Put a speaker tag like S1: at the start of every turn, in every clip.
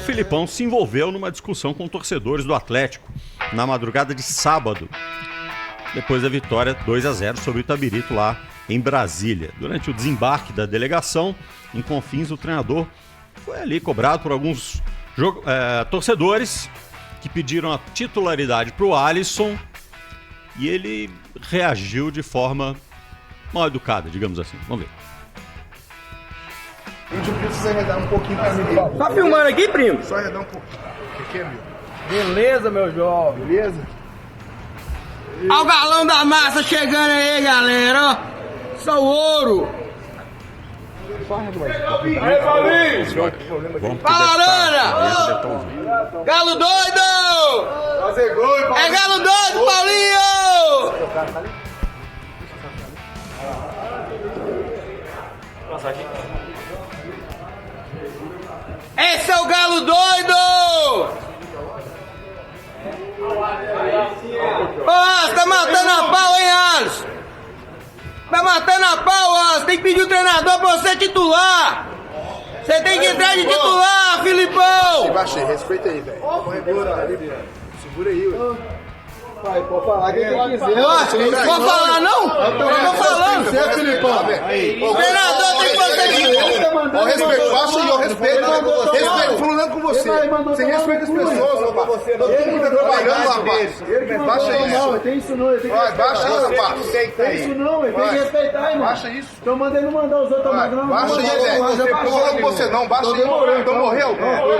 S1: Filipão se envolveu numa discussão com torcedores do Atlético na madrugada de sábado, depois da vitória 2-0 sobre o Itabirito lá em Brasília. Durante o desembarque da delegação em Confins, o treinador foi ali cobrado por alguns torcedores que pediram a titularidade para o Alisson e ele reagiu de forma mal educada, digamos assim. Vamos ver.
S2: Eu te pedi você arredar um pouquinho pra mim.
S3: Tá filmando aqui, primo?
S2: Só arredar um pouquinho. O que é, meu?
S3: Beleza, meu jovem.
S2: Beleza?
S3: Olha o galão da massa chegando aí, galera. Ó. Só o ouro. Aí, Paulinho. Fala, Arana. Galo doido.
S2: Fazer gol, Paulinho.
S3: É galo doido, Paulinho. Esse é o galo doido! Ô, Alisson, tá matando a pau, hein, Alisson? Tá matando a pau, Alisson. Tem que pedir o treinador pra você titular. Você tem que entrar de titular, Filipão.
S2: Baixei, respeita aí, velho. Segura aí, ué. Pai, pode falar quem quiser.
S3: Pode falar, não? Eu tô falando.
S2: Você é Filipão.
S3: O treinador tem que fazer titular.
S2: Ó, respeito, baixa aí, ó, respeito. Respeito, falando com você. Você respeita as pessoas, rapaz. Todo mundo tá trabalhando, rapaz. Baixa isso.
S4: Não, tem isso não.
S2: Vai, baixa isso, rapaz.
S4: Tem isso não, tem que respeitar, irmão.
S2: Baixa isso.
S4: Tô mandando mandar os outros mandando.
S2: Baixa aí, velho. Não tô falando com você não, baixa aí. Então morreu?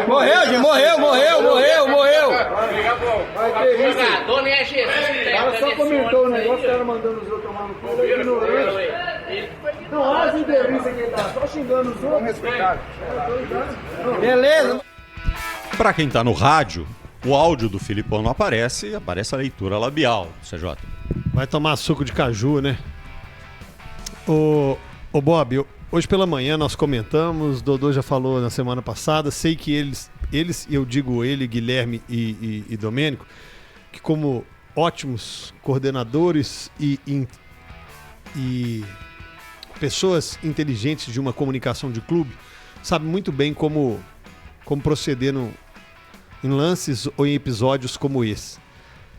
S3: Morreu, gente, morreu.
S4: Vai ter isso.
S5: Jogador nem é Jesus.
S4: O cara só comentou o negócio, o cara mandando os outros tomar no cu, ele é ignorante. Não, olha as entrevistas que ele dá, só xingando os outros.
S2: Vamos respeitar.
S3: Beleza.
S1: Para quem tá no rádio, o áudio do Filipão não aparece, aparece a leitura labial, CJ.
S6: Vai tomar suco de caju, né? Ô Bob, hoje pela manhã nós comentamos, Dodô já falou na semana passada, sei que eles eu digo ele, Guilherme e Domênico, que como ótimos coordenadores e pessoas inteligentes de uma comunicação de clube, sabem muito bem como proceder em lances ou em episódios como esse.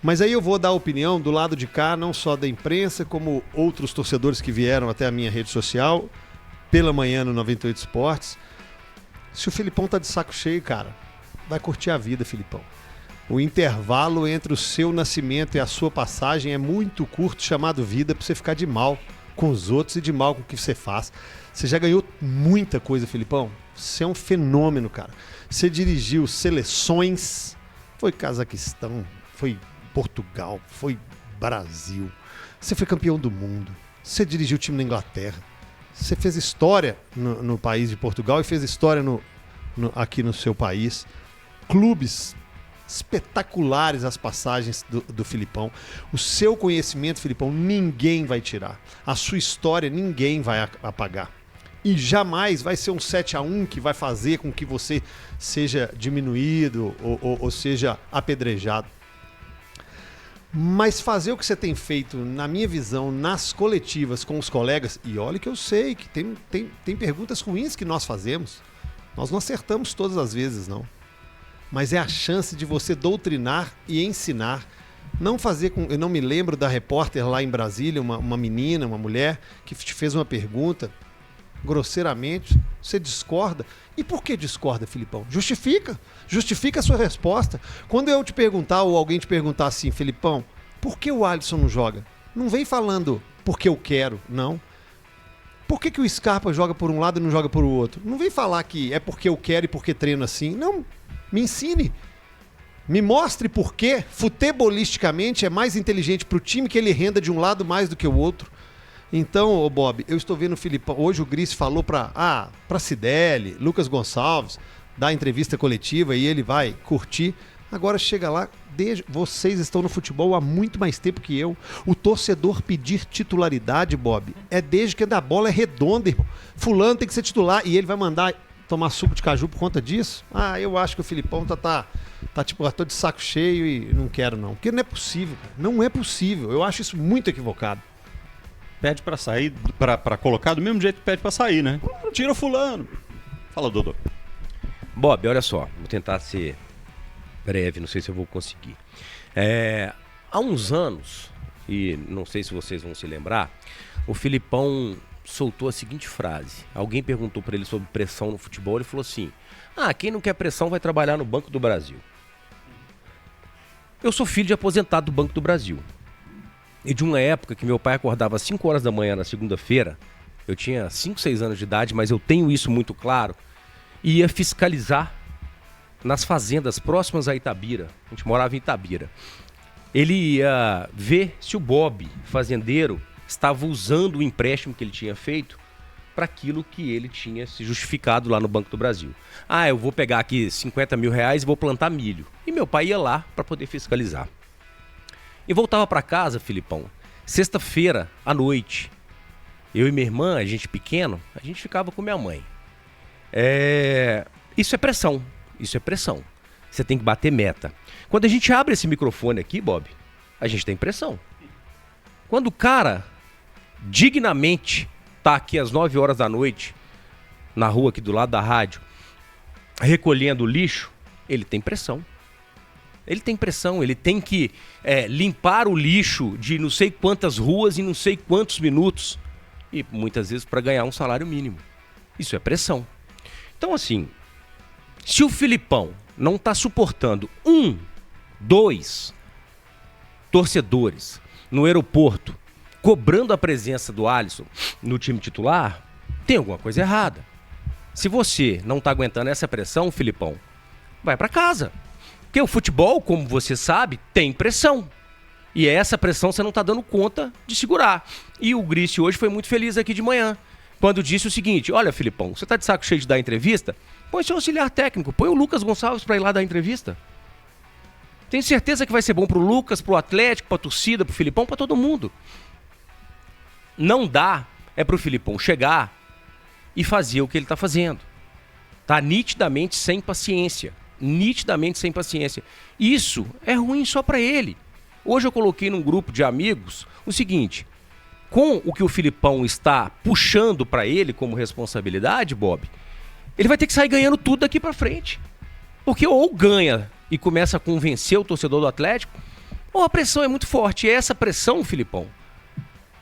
S6: Mas aí eu vou dar a opinião do lado de cá, não só da imprensa, como outros torcedores que vieram até a minha rede social, pela manhã no 98 Esportes. Se o Filipão tá de saco cheio, cara, vai curtir a vida, Filipão. O intervalo entre o seu nascimento e a sua passagem é muito curto, chamado vida, pra você ficar de mal com os outros e de mal com o que você faz. Você já ganhou muita coisa, Filipão. Você é um fenômeno, cara. Você dirigiu seleções, foi Cazaquistão, foi Portugal, foi Brasil. Você foi campeão do mundo. Você dirigiu o time na Inglaterra. Você fez história no país de Portugal e fez história aqui no seu país. Clubes espetaculares as passagens do Filipão. O seu conhecimento, Filipão, ninguém vai tirar. A sua história ninguém vai apagar. E jamais vai ser um 7-1 que vai fazer com que você seja diminuído ou seja apedrejado. Mas fazer o que você tem feito, na minha visão, nas coletivas com os colegas, e olha que eu sei que tem perguntas ruins que nós fazemos. Nós não acertamos todas as vezes, não. Mas é a chance de você doutrinar e ensinar. Não fazer com... Eu não me lembro da repórter lá em Brasília, uma menina, uma mulher, que te fez uma pergunta, grosseiramente, você discorda. E por que discorda, Filipão? Justifica a sua resposta. Quando eu te perguntar, ou alguém te perguntar assim, Filipão, por que o Alisson não joga? Não vem falando porque eu quero, não. Por que o Scarpa joga por um lado e não joga por outro? Não vem falar que é porque eu quero e porque treino assim. Não, me ensine. Me mostre por que futebolisticamente é mais inteligente para o time que ele renda de um lado mais do que o outro. Então, Bob, eu estou vendo o Filipão. Hoje o Gris falou para Cidelli, Lucas Gonçalves, dar entrevista coletiva e ele vai curtir. Agora chega lá, vocês estão no futebol há muito mais tempo que eu. O torcedor pedir titularidade, Bob, é desde que a bola é redonda, irmão. Fulano tem que ser titular e ele vai mandar tomar suco de caju por conta disso? Eu acho que o Filipão tá tipo, tô de saco cheio e não quero não. Porque não é possível, cara. Não é possível. Eu acho isso muito equivocado.
S1: Pede pra sair, pra colocar do mesmo jeito que pede pra sair, né? Tira o fulano. Fala, Dodô.
S5: Bob, olha só, vou tentar ser breve, não sei se eu vou conseguir. Há uns anos, e não sei se vocês vão se lembrar, o Filipão soltou a seguinte frase. Alguém perguntou para ele sobre pressão no futebol, ele falou assim: quem não quer pressão vai trabalhar no Banco do Brasil. Eu sou filho de aposentado do Banco do Brasil. E de uma época que meu pai acordava às 5 horas da manhã na segunda-feira, eu tinha 5, 6 anos de idade, mas eu tenho isso muito claro, e ia fiscalizar nas fazendas próximas a Itabira. A gente morava em Itabira. Ele ia ver se o Bob, fazendeiro, estava usando o empréstimo que ele tinha feito para aquilo que ele tinha se justificado lá no Banco do Brasil. Eu vou pegar aqui 50 mil reais e vou plantar milho. E meu pai ia lá para poder fiscalizar. E voltava para casa, Filipão, sexta-feira à noite. Eu e minha irmã, a gente pequeno, a gente ficava com minha mãe. Isso é pressão. Isso é pressão. Você tem que bater meta. Quando a gente abre esse microfone aqui, Bob, a gente tem pressão. Quando o cara dignamente tá aqui às 9 horas da noite, na rua aqui do lado da rádio, recolhendo lixo, ele tem pressão. Ele tem pressão, ele tem que limpar o lixo de não sei quantas ruas em não sei quantos minutos. E muitas vezes para ganhar um salário mínimo. Isso é pressão. Então assim, se o Filipão não está suportando 1, 2 torcedores no aeroporto cobrando a presença do Alisson no time titular, tem alguma coisa errada. Se você não está aguentando essa pressão, Filipão, vai para casa. Porque o futebol, como você sabe, tem pressão. E essa pressão você não está dando conta de segurar. E o Grice hoje foi muito feliz aqui de manhã, quando disse o seguinte: olha, Filipão, você está de saco cheio de dar entrevista? Põe seu auxiliar técnico, põe o Lucas Gonçalves para ir lá dar entrevista. Tenho certeza que vai ser bom pro Lucas, pro Atlético, pra torcida, pro Filipão, pra todo mundo. Não dá pro Filipão chegar e fazer o que ele tá fazendo. Tá nitidamente sem paciência. Nitidamente sem paciência. Isso é ruim só pra ele. Hoje eu coloquei num grupo de amigos o seguinte: com o que o Filipão está puxando pra ele como responsabilidade, Bob, ele vai ter que sair ganhando tudo daqui pra frente. Porque ou ganha e começa a convencer o torcedor do Atlético, ou a pressão é muito forte. E é essa pressão, Filipão,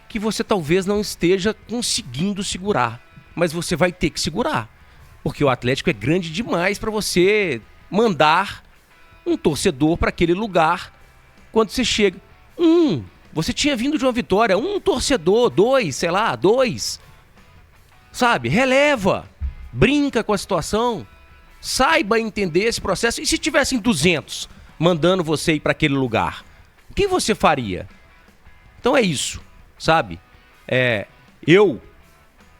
S5: que você talvez não esteja conseguindo segurar. Mas você vai ter que segurar. Porque o Atlético é grande demais para você mandar um torcedor para aquele lugar quando você chega. Você tinha vindo de uma vitória, um torcedor, 2, sei lá, 2. Sabe? Releva. Brinca com a situação. Saiba entender esse processo. E se tivessem 200 mandando você ir para aquele lugar, o que você faria? Então é isso, sabe? Eu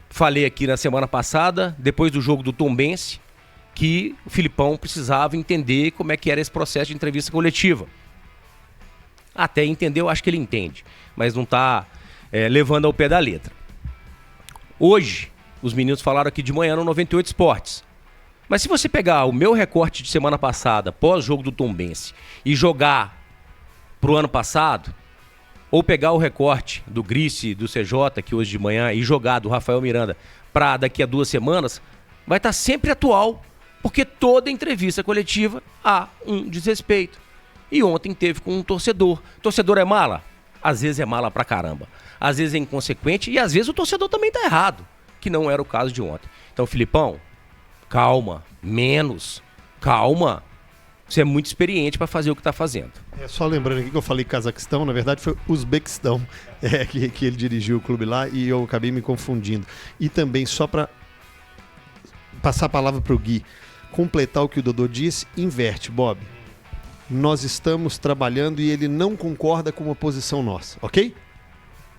S5: falei aqui na semana passada, depois do jogo do Tombense, que o Filipão precisava entender como é que era esse processo de entrevista coletiva. Até entender, eu acho que ele entende, mas não está levando ao pé da letra. Hoje, os meninos falaram aqui de manhã no 98 Esportes. Mas se você pegar o meu recorte de semana passada, pós-jogo do Tombense, e jogar pro ano passado, ou pegar o recorte do Grice, do CJ, que hoje de manhã, e jogar do Rafael Miranda para daqui a 2 semanas, vai estar sempre atual, porque toda entrevista coletiva há um desrespeito. E ontem teve com um torcedor. Torcedor é mala? Às vezes é mala pra caramba. Às vezes é inconsequente e às vezes o torcedor também tá errado, que não era o caso de ontem. Então, Filipão, calma, menos, calma. Você é muito experiente para fazer o que está fazendo.
S6: Só lembrando aqui que eu falei Cazaquistão, na verdade foi Uzbequistão, que ele dirigiu o clube lá e eu acabei me confundindo. E também, só para passar a palavra para o Gui, completar o que o Dodô disse, inverte, Bob. Nós estamos trabalhando e ele não concorda com uma posição nossa, ok?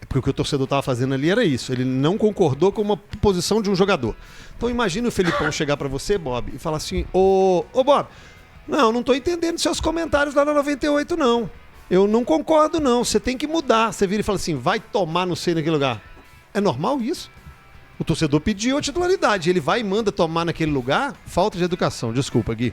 S6: Porque o que o torcedor estava fazendo ali era isso. Ele não concordou com uma posição de um jogador. Então imagina o Felipão chegar para você, Bob, e falar assim: Ô Bob, não tô entendendo seus comentários lá na 98, não. Eu não concordo, não. Você tem que mudar. Você vira e fala assim: vai tomar não sei naquele lugar. É normal isso? O torcedor pediu a titularidade. Ele vai e manda tomar naquele lugar? Falta de educação. Desculpa, Gui.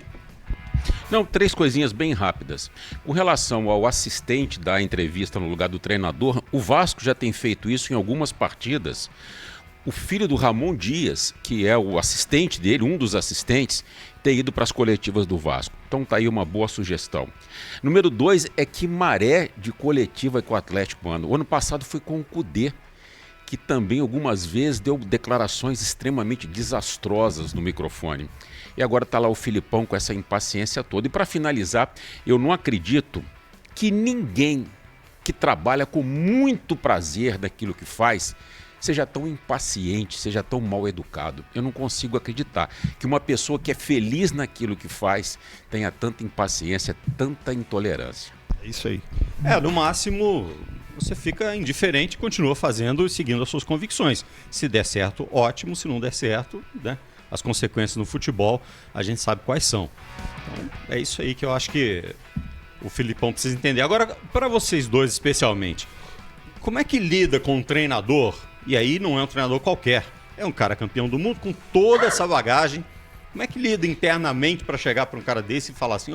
S7: Não, 3 coisinhas bem rápidas. Com relação ao assistente da entrevista no lugar do treinador, o Vasco já tem feito isso em algumas partidas. o filho do Ramon Dias, que é o assistente dele, um dos assistentes, ter ido para as coletivas do Vasco. Então tá aí uma boa sugestão. Número 2 é que maré de coletiva que o Atlético anda. O ano passado foi com o Cudê, que também algumas vezes deu declarações extremamente desastrosas no microfone. E agora está lá o Filipão com essa impaciência toda. E para finalizar, eu não acredito que ninguém que trabalha com muito prazer daquilo que faz seja tão impaciente, seja tão mal educado. Eu não consigo acreditar que uma pessoa que é feliz naquilo que faz tenha tanta impaciência, tanta intolerância.
S6: É isso aí.
S1: No máximo, você fica indiferente e continua fazendo e seguindo as suas convicções. Se der certo, ótimo. Se não der certo, né? As consequências no futebol, a gente sabe quais são. Então, é isso aí que eu acho que o Filipão precisa entender. Agora, para vocês dois especialmente, como é que lida com um treinador? E aí não é um treinador qualquer. É um cara campeão do mundo com toda essa bagagem. Como é que lida internamente para chegar para um cara desse e falar assim,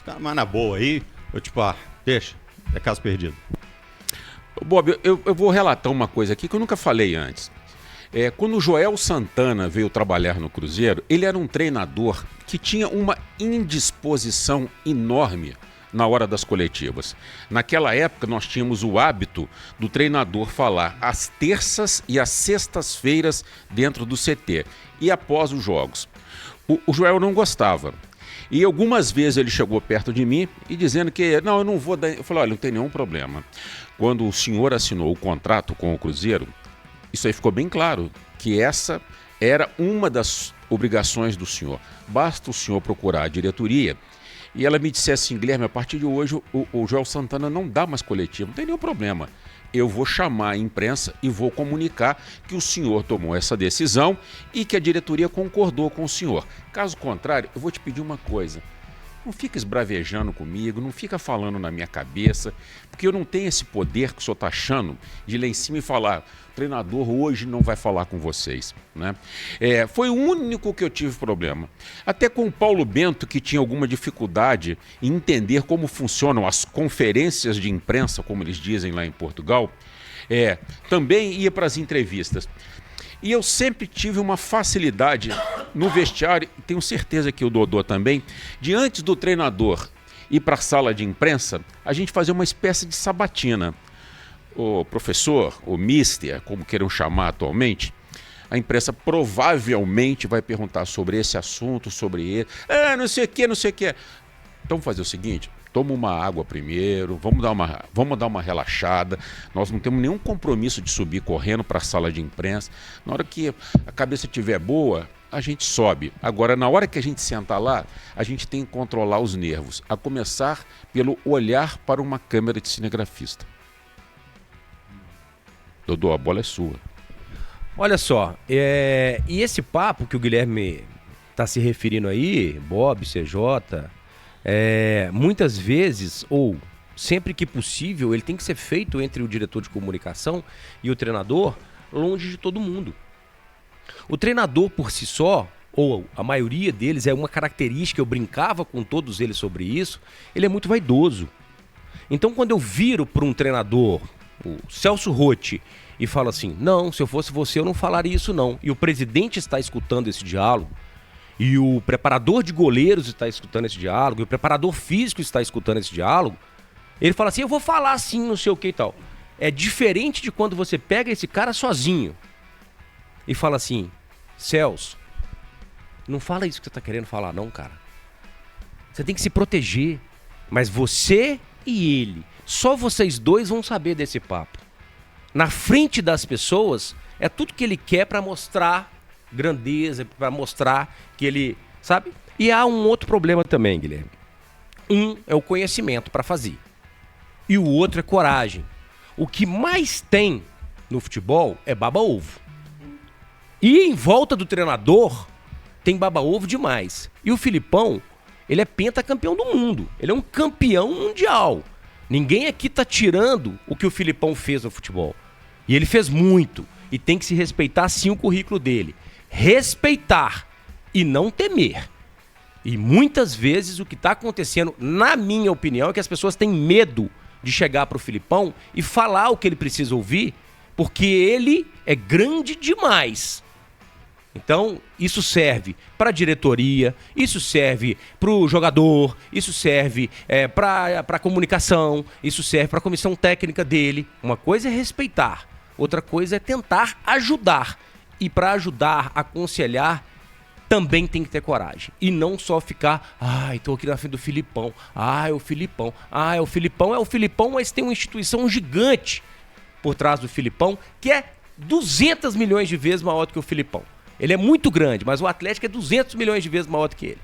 S1: cara mais na boa aí, eu tipo, deixa, é caso perdido.
S7: Bob, eu vou relatar uma coisa aqui que eu nunca falei antes. Quando o Joel Santana veio trabalhar no Cruzeiro, ele era um treinador que tinha uma indisposição enorme na hora das coletivas. Naquela época nós tínhamos o hábito do treinador falar às terças e às sextas-feiras dentro do CT e após os jogos. O Joel não gostava. E algumas vezes ele chegou perto de mim e dizendo que não, eu não vou dar. Eu falei, olha, não tem nenhum problema. Quando o senhor assinou o contrato com o Cruzeiro, isso aí ficou bem claro, que essa era uma das obrigações do senhor. Basta o senhor procurar a diretoria e ela me dissesse assim, Guilherme, a partir de hoje o Joel Santana não dá mais coletivo, não tem nenhum problema. Eu vou chamar a imprensa e vou comunicar que o senhor tomou essa decisão e que a diretoria concordou com o senhor. Caso contrário, eu vou te pedir uma coisa. Não fica esbravejando comigo, não fica falando na minha cabeça, porque eu não tenho esse poder que o senhor está achando de ir lá em cima e falar, o treinador hoje não vai falar com vocês. Né? Foi o único que eu tive problema. Até com o Paulo Bento, que tinha alguma dificuldade em entender como funcionam as conferências de imprensa, como eles dizem lá em Portugal, também ia para as entrevistas. E eu sempre tive uma facilidade no vestiário, e tenho certeza que o Dodô também, de antes do treinador ir para a sala de imprensa, a gente fazia uma espécie de sabatina. O professor, o mister, como queiram chamar atualmente, a imprensa provavelmente vai perguntar sobre esse assunto, sobre ele, não sei o que, não sei o que. Então vamos fazer o seguinte, toma uma água primeiro, vamos dar uma relaxada. Nós não temos nenhum compromisso de subir correndo para a sala de imprensa. Na hora que a cabeça estiver boa, a gente sobe. Agora, na hora que a gente sentar lá, a gente tem que controlar os nervos, a começar pelo olhar para uma câmera de cinegrafista. Dodô, a bola é sua.
S5: Olha só, e esse papo que o Guilherme está se referindo aí, Bob, CJ... muitas vezes, ou sempre que possível, ele tem que ser feito entre o diretor de comunicação e o treinador, longe de todo mundo. O treinador por si só, ou a maioria deles, é uma característica, eu brincava com todos eles sobre isso, ele é muito vaidoso. Então quando eu viro para um treinador, o Celso Rotti, e falo assim, não, se eu fosse você eu não falaria isso não, e o presidente está escutando esse diálogo, e o preparador de goleiros está escutando esse diálogo, e o preparador físico está escutando esse diálogo, ele fala assim, eu vou falar assim, não sei o que e tal. É diferente de quando você pega esse cara sozinho e fala assim, Celso, não fala isso que você está querendo falar não, cara. Você tem que se proteger, mas você e ele, só vocês dois vão saber desse papo. Na frente das pessoas, é tudo que ele quer para mostrar grandeza, para mostrar que ele, sabe? E há um outro problema também, Guilherme. Um é o conhecimento para fazer. E o outro é coragem. O que mais tem no futebol é baba-ovo. E em volta do treinador tem baba-ovo demais. E o Filipão, ele é pentacampeão do mundo. Ele é um campeão mundial. Ninguém aqui tá tirando o que o Filipão fez no futebol. E ele fez muito. E tem que se respeitar sim o currículo dele. Respeitar e não temer. E muitas vezes o que está acontecendo, na minha opinião, é que as pessoas têm medo de chegar para o Filipão e falar o que ele precisa ouvir, porque ele é grande demais. Então, isso serve para a diretoria, isso serve para o jogador, isso serve para a comunicação, isso serve para a comissão técnica dele. Uma coisa é respeitar, outra coisa é tentar ajudar. E para ajudar, aconselhar, também tem que ter coragem. E não só ficar, tô aqui na frente do Filipão. É o Filipão. É o Filipão, mas tem uma instituição gigante por trás do Filipão, que é 200 milhões de vezes maior do que o Filipão. Ele é muito grande, mas o Atlético é 200 milhões de vezes maior do que ele.